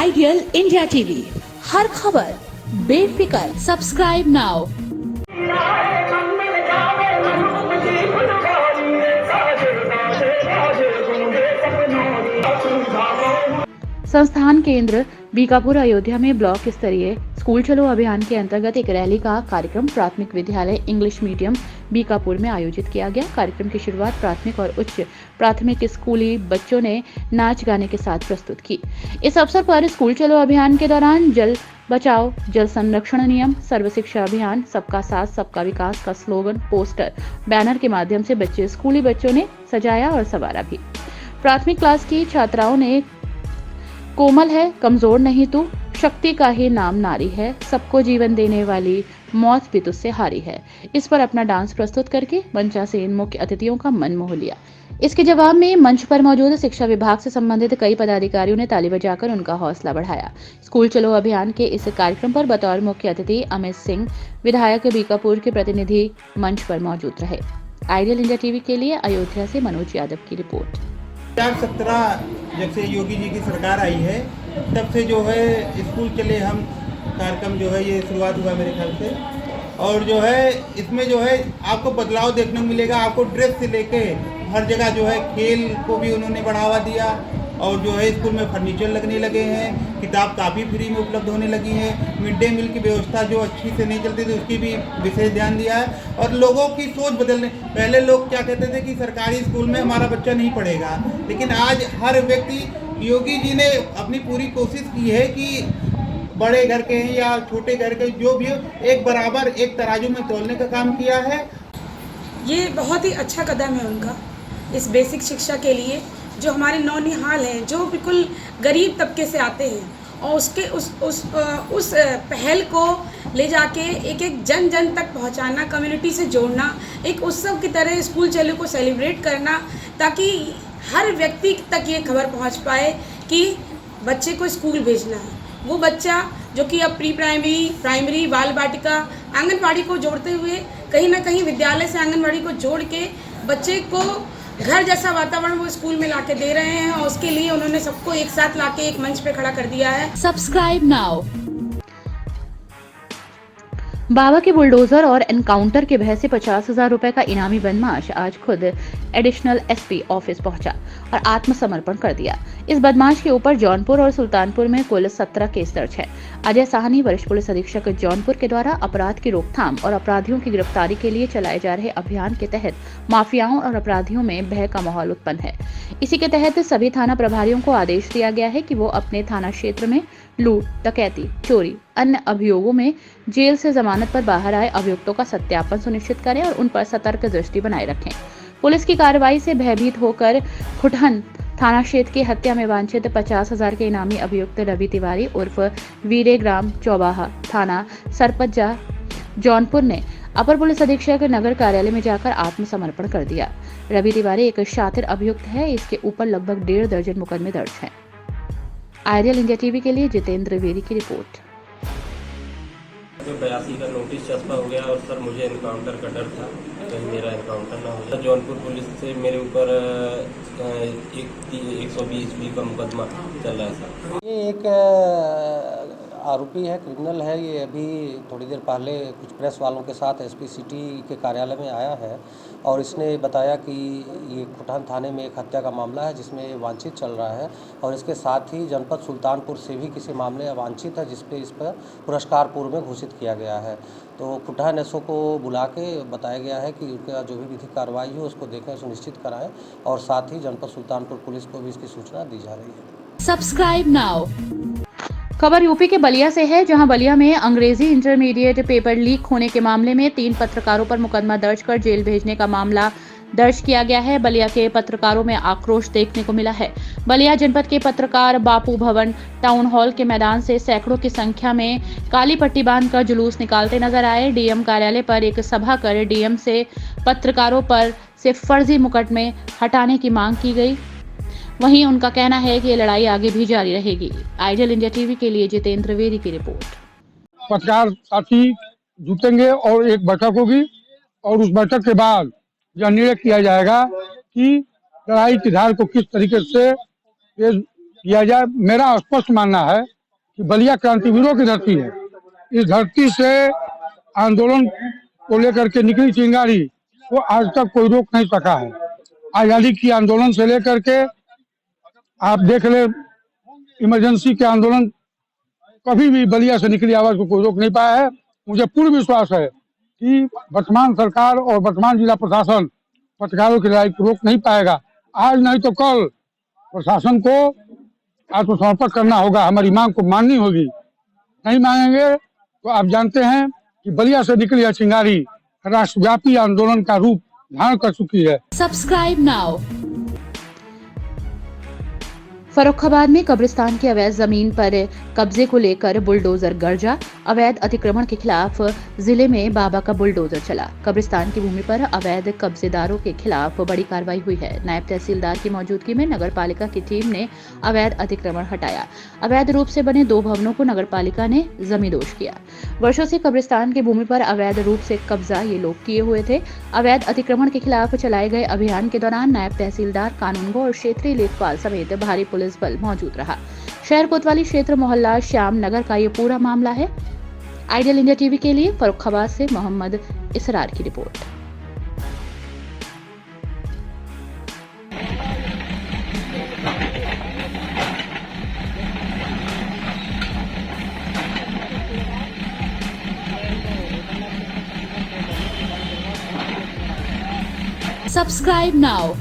Ideal India TV, हर खबर बेफिक्र। Subscribe now. संस्थान केंद्र बीकापुर अयोध्या में ब्लॉक स्तरीय स्कूल चलो अभियान के अंतर्गत एक रैली का कार्यक्रम प्राथमिक विद्यालय इंग्लिश मीडियम बीकापुर में आयोजित किया गया। कार्यक्रम की शुरुआत प्राथमिक और उच्च प्राथमिक स्कूली बच्चों ने नाच गाने के साथ प्रस्तुत की। इस अवसर पर स्कूल चलो अभियान के दौरान जल बचाओ जल संरक्षण नियम, सर्व शिक्षा अभियान, सबका साथ सबका विकास का स्लोगन, पोस्टर, बैनर के माध्यम से स्कूली बच्चों ने सजाया और संवारा भी। प्राथमिक क्लास की छात्राओं ने कोमल है कमजोर नहीं तू, शक्ति का ही नाम नारी है, सबको जीवन देने वाली मौत भी तुझसे हारी है। इस पर अपना डांस प्रस्तुत करके मंचासीन मुख्य अतिथियों का मन मोह लिया। इसके जवाब में मंच पर मौजूद शिक्षा विभाग से संबंधित कई पदाधिकारियों ने ताली बजाकर उनका हौसला बढ़ाया। स्कूल चलो अभियान के इस कार्यक्रम पर बतौर मुख्य अतिथि अमित सिंह, विधायक बीकापुर के प्रतिनिधि मंच पर मौजूद रहे। आइडियल इंडिया टीवी के लिए अयोध्या से मनोज यादव की रिपोर्ट। 2017 जब से योगी जी की सरकार आई है तब से जो है स्कूल चले हम कार्यक्रम जो है ये शुरुआत हुआ मेरे ख्याल से। और जो है इसमें जो है आपको बदलाव देखने को मिलेगा। आपको ड्रेस से लेके हर जगह जो है खेल को भी उन्होंने बढ़ावा दिया और जो है स्कूल में फर्नीचर लगने लगे हैं, किताब काफ़ी फ्री में उपलब्ध होने लगी है, मिड डे मील की व्यवस्था जो अच्छी से नहीं चलती थी उसकी भी विशेष ध्यान दिया है। और लोगों की सोच बदलने, पहले लोग क्या कहते थे कि सरकारी स्कूल में हमारा बच्चा नहीं पढ़ेगा, लेकिन आज हर व्यक्ति, योगी जी ने अपनी पूरी कोशिश की है कि बड़े घर के हैं या छोटे घर के जो भी हो, एक बराबर एक तराजू में तोलने का काम किया है। ये बहुत ही अच्छा कदम है उनका इस बेसिक शिक्षा के लिए। जो हमारे नौनिहाल हैं, जो बिल्कुल गरीब तबके से आते हैं, और उसके उस पहल को ले जाके एक एक जन जन तक पहुंचाना, कम्युनिटी से जोड़ना, एक उत्सव की तरह स्कूल चलो को सेलिब्रेट करना, ताकि हर व्यक्ति तक ये खबर पहुंच पाए कि बच्चे को स्कूल भेजना है। वो बच्चा जो कि अब प्री प्राइमरी, प्राइमरी, बाल बाटिका, आंगनबाड़ी को जोड़ते हुए कहीं ना कहीं विद्यालय से आंगनबाड़ी को जोड़ के बच्चे को घर जैसा वातावरण वो स्कूल में लाके दे रहे हैं, और उसके लिए उन्होंने सबको एक साथ लाके एक मंच पे खड़ा कर दिया है। Subscribe now. बाबा के बुलडोजर और एनकाउंटर के भय से 50,000 रुपए का इनामी बदमाश आज खुद एडिशनल एसपी ऑफिस पहुंचा और आत्मसमर्पण कर दिया। इस बदमाश के ऊपर जौनपुर और सुल्तानपुर में कुल 17 केस दर्ज है। अजय साहनी, वरिष्ठ पुलिस अधीक्षक जौनपुर के द्वारा अपराध की रोकथाम और अपराधियों की गिरफ्तारी के लिए चलाए जा रहे अभियान के तहत माफियाओं और अपराधियों में भय का माहौल उत्पन्न है। इसी के तहत सभी थाना प्रभारियों को आदेश दिया गया है कि वो अपने थाना क्षेत्र में लूट, डकैती, चोरी, अन्य अभियोगों में जेल से जमानत पर बाहर आए अभियुक्तों का सत्यापन सुनिश्चित करें और उन पर सतर्क दृष्टि बनाए रखें। पुलिस की कार्रवाई से भयभीत होकर खुटहन थाना क्षेत्र की हत्या में वांछित 50,000 के इनामी अभियुक्त रवि तिवारी उर्फ वीरे ग्राम चौबाहा, थाना सरपज्जा, जौनपुर ने अपर पुलिस अधीक्षक नगर कार्यालय में जाकर आत्मसमर्पण कर दिया। रवि तिवारी एक शातिर अभियुक्त है। इसके ऊपर लगभग 1.5 दर्जन मुकदमे दर्ज हैं। आइडियल इंडिया टीवी के लिए जितेंद्र वेरी की रिपोर्ट। 82 का नोटिस चस्पा हो गया और सर मुझे एनकाउंटर का डर था, कहीं मेरा एनकाउंटर ना हो जाए। जौनपुर पुलिस से मेरे ऊपर 120 का मुकदमा चल रहा है सर। ये एक आरोपी है, क्रिमिनल है। ये अभी थोड़ी देर पहले कुछ प्रेस वालों के साथ एसपी सिटी के कार्यालय में आया है और इसने बताया कि ये खुटहन थाने में एक हत्या का मामला है जिसमें वांछित चल रहा है, और इसके साथ ही जनपद सुल्तानपुर से भी किसी मामले वांछित है जिस पे इस पर पुरस्कार पूर्व में घोषित किया गया है। तो खुटहन एसओ को बुला के बताया गया है कि उनका जो भी विधिक कार्रवाई हो उसको देखें, सुनिश्चित कराएं, और साथ ही जनपद सुल्तानपुर पुलिस को भी इसकी सूचना दी जा रही है। Subscribe now. खबर यूपी के बलिया से है, जहां बलिया में अंग्रेजी इंटरमीडिएट पेपर लीक होने के मामले में 3 पत्रकारों पर मुकदमा दर्ज कर जेल भेजने का मामला दर्ज किया गया है। बलिया के पत्रकारों में आक्रोश देखने को मिला है। बलिया जनपद के पत्रकार बापू भवन टाउन हॉल के मैदान से सैकड़ों की संख्या में काली पट्टी बांधकर जुलूस निकालते नजर आए। डीएम कार्यालय पर एक सभा कर डीएम से पत्रकारों पर से फर्जी मुकदमे हटाने की मांग की गई। वहीं उनका कहना है कि ये लड़ाई आगे भी जारी रहेगी। आइडियल इंडिया टीवी के लिए जितेंद्र वेरी की रिपोर्ट। पत्रकार साथी जुटेंगे और एक बैठक होगी और उस बैठक के बाद यह निर्णय किया जाएगा कि लड़ाई की धार को किस तरीके से किया जाए। मेरा स्पष्ट मानना है कि बलिया क्रांतिवीरों की धरती है। इस धरती से आंदोलन को लेकर के निकली चिंगारी को आज तक कोई रोक नहीं सका है। आजादी की आंदोलन से लेकर के आप देख ले, इमरजेंसी के आंदोलन, कभी भी बलिया से निकली आवाज को कोई रोक नहीं पाया है। मुझे पूर्ण विश्वास है कि वर्तमान सरकार और वर्तमान जिला प्रशासन पत्रकारों की लड़ाई को रोक नहीं पाएगा। आज नहीं तो कल प्रशासन को आत्मसमर्पण करना होगा, हमारी मांग को माननी होगी। नहीं मांगेंगे तो आप जानते हैं कि बलिया से निकली यह चिंगारी राष्ट्रव्यापी आंदोलन का रूप धारण कर चुकी है। Subscribe now. फर्रुखाबाद में कब्रिस्तान की अवैध जमीन पर कब्जे को लेकर बुलडोजर गर्जा। अवैध अतिक्रमण के खिलाफ जिले में बाबा का बुलडोजर चला। कब्रिस्तान की भूमि पर अवैध कब्जेदारों के खिलाफ बड़ी कार्रवाई हुई है। नायब तहसीलदार की मौजूदगी में नगर पालिका की टीम ने अवैध अतिक्रमण हटाया। अवैध रूप से बने 2 भवनों को नगर पालिका ने जमींदोज किया। वर्षों से कब्रिस्तान की भूमि पर अवैध रूप से कब्जा ये लोग किए हुए थे। अवैध अतिक्रमण के खिलाफ चलाए गए अभियान के दौरान नायब तहसीलदार, कानूनगो और क्षेत्रीय लेखपाल समेत भारी पुलिस बल मौजूद रहा। शहर कोतवाली क्षेत्र मोहल्ला श्याम नगर का ये पूरा मामला है। आइडियल इंडिया टीवी के लिए फर्रुखाबाद से मोहम्मद इसरार की रिपोर्ट। Subscribe now.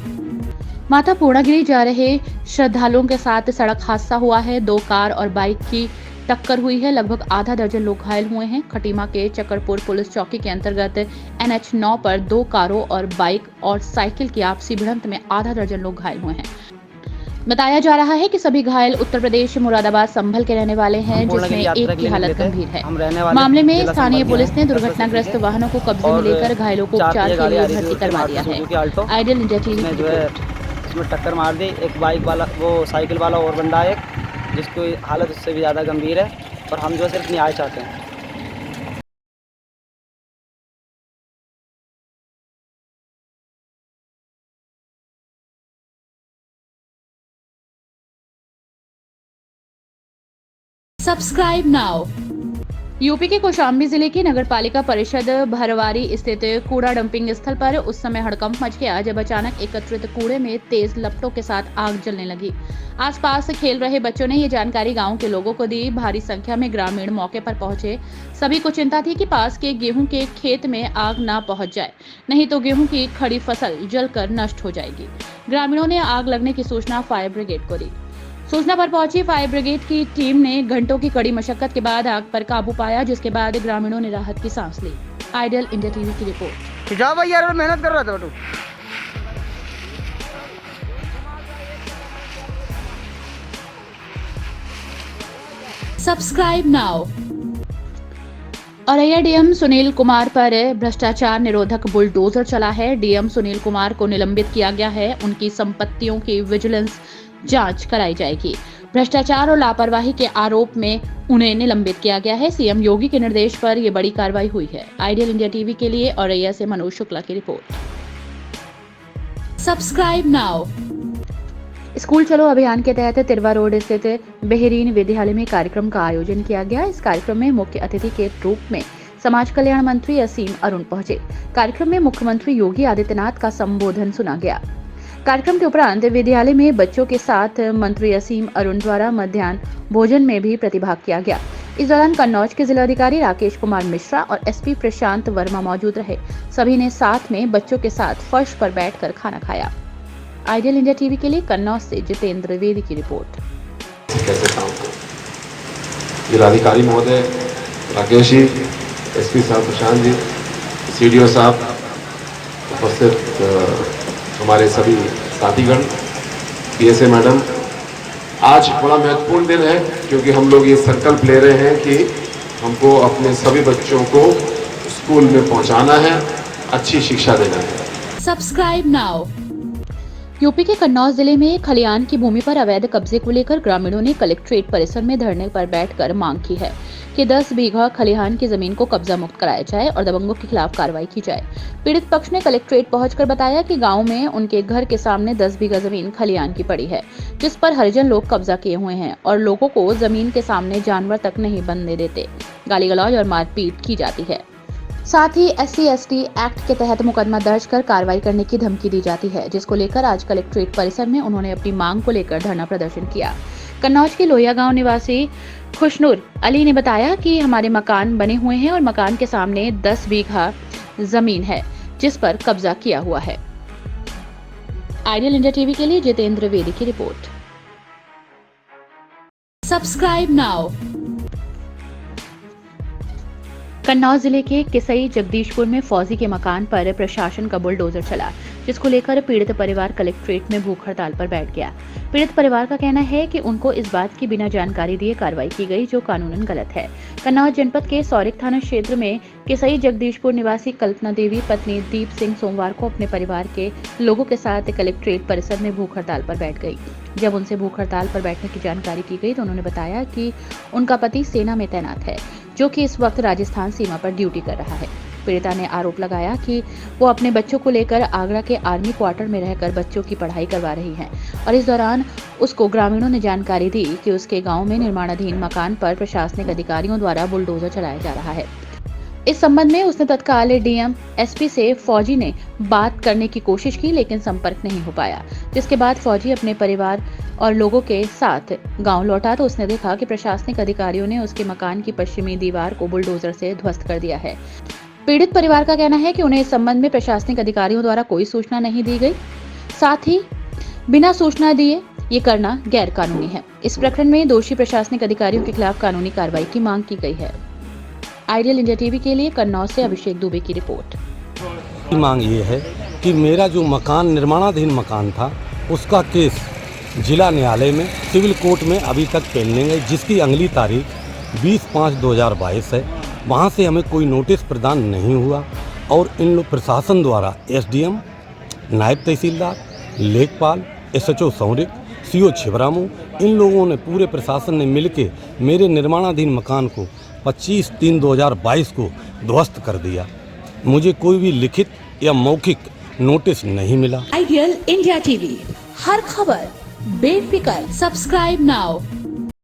माता पूर्णागिरी जा रहे श्रद्धालुओं के साथ सड़क हादसा हुआ है। 2 कार और बाइक की टक्कर हुई है। लगभग आधा दर्जन लोग घायल हुए हैं। खटीमा के चक्करपुर पुलिस चौकी के अंतर्गत NH 9 पर 2 कारों और बाइक और साइकिल की आपसी भिड़ंत में आधा दर्जन लोग घायल हुए हैं। बताया जा रहा है कि सभी घायल उत्तर प्रदेश मुरादाबाद संभल के रहने वाले हैं, जिसमें एक की हालत गंभीर है। मामले में स्थानीय पुलिस ने दुर्घटनाग्रस्त वाहनों को कब्जे में लेकर घायलों को उपचार के लिए भर्ती करवा दिया है। आइडियल इंडिया टीवी में टक्कर मार दी। एक बाइक वाला, वो साइकिल वाला और बंदा है, जिसकी हालत उससे भी ज़्यादा गंभीर है और हम जो सिर्फ न्याय चाहते हैं। Subscribe now. यूपी के कौशाम्बी जिले की नगर पालिका परिषद भरवारी स्थित कूड़ा डंपिंग स्थल पर उस समय हड़कंप मच गया जब अचानक एकत्रित कूड़े में तेज लपटों के साथ आग जलने लगी। आसपास खेल रहे बच्चों ने ये जानकारी गांव के लोगों को दी। भारी संख्या में ग्रामीण मौके पर पहुंचे। सभी को चिंता थी कि पास के गेहूं के खेत में आग ना पहुंच जाए, नहीं तो गेहूं की खड़ी फसल जलकर नष्ट हो जाएगी। ग्रामीणों ने आग लगने की सूचना फायर ब्रिगेड को दी। सूचना पर पहुंची फायर ब्रिगेड की टीम ने घंटों की कड़ी मशक्कत के बाद आग पर काबू पाया, जिसके बाद ग्रामीणों ने राहत की सांस ली। आइडियल इंडिया टीवी की रिपोर्ट। जाओ भाई यार, मेहनत कर रहा था बेटू। Subscribe now. Auraiya DM Sunil Kumar पर भ्रष्टाचार निरोधक बुलडोजर चला है। डीएम सुनील कुमार को निलंबित किया गया है। उनकी संपत्तियों की विजिलेंस जांच कराई जाएगी। भ्रष्टाचार और लापरवाही के आरोप में उन्हें निलंबित किया गया है। सीएम योगी के निर्देश पर यह बड़ी कार्रवाई हुई है। आइडियल इंडिया टीवी के लिए औरैया से मनोज शुक्ला की रिपोर्ट। Subscribe now. स्कूल चलो अभियान के तहत तिरवा रोड स्थित बेहरीन विद्यालय में कार्यक्रम का आयोजन किया गया। इस कार्यक्रम में मुख्य अतिथि के रूप में समाज कल्याण मंत्री असीम अरुण पहुंचे। कार्यक्रम में मुख्यमंत्री योगी आदित्यनाथ का संबोधन सुना गया। कार्यक्रम के उपरांत विद्यालय में बच्चों के साथ मंत्री असीम अरुण द्वारा मध्याह्न भोजन में भी प्रतिभाग किया गया। इस दौरान कन्नौज के जिलाधिकारी राकेश कुमार मिश्रा और एसपी प्रशांत वर्मा मौजूद रहे। सभी ने साथ में बच्चों के साथ फर्श पर बैठकर खाना खाया। आइडियल इंडिया टीवी के लिए कन्नौज से जितेंद्र द्विवेदी की रिपोर्ट। कैसे काम जिलाधिकारी महोदय राकेश जी, एसपी साहब प्रशांत जी, सीडीओ साहब, उपस्थित हमारे सभी साथीगण, पीएसए मैडम, आज बड़ा महत्वपूर्ण दिन है क्योंकि हम लोग ये संकल्प ले रहे हैं कि हमको अपने सभी बच्चों को स्कूल में पहुंचाना है, अच्छी शिक्षा देना है। Subscribe now. यूपी के कन्नौज जिले में खलियान की भूमि पर अवैध कब्जे को लेकर ग्रामीणों ने कलेक्ट्रेट परिसर में धरने पर बैठकर मांग की है कि 10 बीघा खलिहान की जमीन को कब्जा मुक्त कराया जाए और दबंगों के खिलाफ कार्रवाई की जाए। पीड़ित पक्ष ने कलेक्ट्रेट पहुंचकर बताया कि गांव में उनके घर के सामने 10 बीघा जमीन खलिहान की पड़ी है, जिस पर हरिजन लोग कब्जा किए हुए हैं और लोगों को जमीन के सामने जानवर तक नहीं बनने देते, गाली गलौज और मारपीट की जाती है। साथ ही SC/ST एक्ट के तहत मुकदमा दर्ज कर कार्रवाई करने की धमकी दी जाती है, जिसको लेकर आज कलेक्ट्रेट परिसर में उन्होंने अपनी मांग को लेकर धरना प्रदर्शन किया। कन्नौज के लोहिया गांव निवासी खुशनूर अली ने बताया कि हमारे मकान बने हुए हैं और मकान के सामने 10 बीघा जमीन है, जिस पर कब्जा किया हुआ है। आइडियल इंडिया टीवी के लिए जितेंद्र वेदी की रिपोर्ट। Subscribe now. कन्नौज जिले के किसई जगदीशपुर में फौजी के मकान पर प्रशासन का बुलडोजर चला, जिसको लेकर पीड़ित परिवार कलेक्ट्रेट में भूख हड़ताल पर बैठ गया। पीड़ित परिवार का कहना है कि उनको इस बात की बिना जानकारी दिए कार्रवाई की गई, जो कानूनन गलत है। कन्नौज जनपद के सौरिक थाना क्षेत्र में किसई जगदीशपुर निवासी कल्पना देवी पत्नी दीप सिंह सोमवार को अपने परिवार के लोगों के साथ कलेक्ट्रेट परिसर में भूख हड़ताल पर बैठ गई। जब उनसे भूख हड़ताल पर बैठने की जानकारी की गई तो उन्होंने बताया कि उनका पति सेना में तैनात है, जो कि इस वक्त राजस्थान सीमा पर ड्यूटी कर रहा है। पीड़िता ने आरोप लगाया कि वो अपने बच्चों को लेकर आगरा के आर्मी क्वार्टर में रहकर बच्चों की पढ़ाई करवा रही हैं और इस दौरान उसको ग्रामीणों ने जानकारी दी कि उसके गांव में निर्माणाधीन मकान पर प्रशासनिक अधिकारियों द्वारा बुलडोजर चलाया जा रहा है। इस संबंध में उसने तत्काल DM SP से फौजी ने बात करने की कोशिश की, लेकिन संपर्क नहीं हो पाया, जिसके बाद फौजी अपने परिवार और लोगों के साथ गांव लौटा तो उसने देखा कि प्रशासनिक अधिकारियों ने उसके मकान की पश्चिमी दीवार को बुलडोजर से ध्वस्त कर दिया है। पीड़ित परिवार का कहना है कि उन्हें इस संबंध में प्रशासनिक अधिकारियों द्वारा कोई सूचना नहीं दी गई, साथ ही बिना सूचना दिए ये करना गैर कानूनी है। इस प्रकरण में दोषी प्रशासनिक अधिकारियों के खिलाफ कानूनी कार्रवाई की मांग की गई है। आइडियल इंडिया टीवी के लिए कन्नौज से अभिषेक दुबे की रिपोर्ट। मांग ये है कि मेरा जो मकान निर्माणाधीन मकान था उसका केस जिला न्यायालय में सिविल कोर्ट में अभी तक पेंडिंग है, जिसकी अगली तारीख 20/5/2022 है। वहाँ से हमें कोई नोटिस प्रदान नहीं हुआ और इन लोग प्रशासन द्वारा SDM, नायब तहसीलदार, लेखपाल, SHO सौरिक, CO छिबरामू, इन लोगों ने पूरे प्रशासन ने मिलके मेरे निर्माणाधीन मकान को 25/3/2022 को ध्वस्त कर दिया। मुझे कोई भी लिखित या मौखिक नोटिस नहीं मिला। आइडियल इंडिया टीवी, हर खबर बेफिक्र। Subscribe now.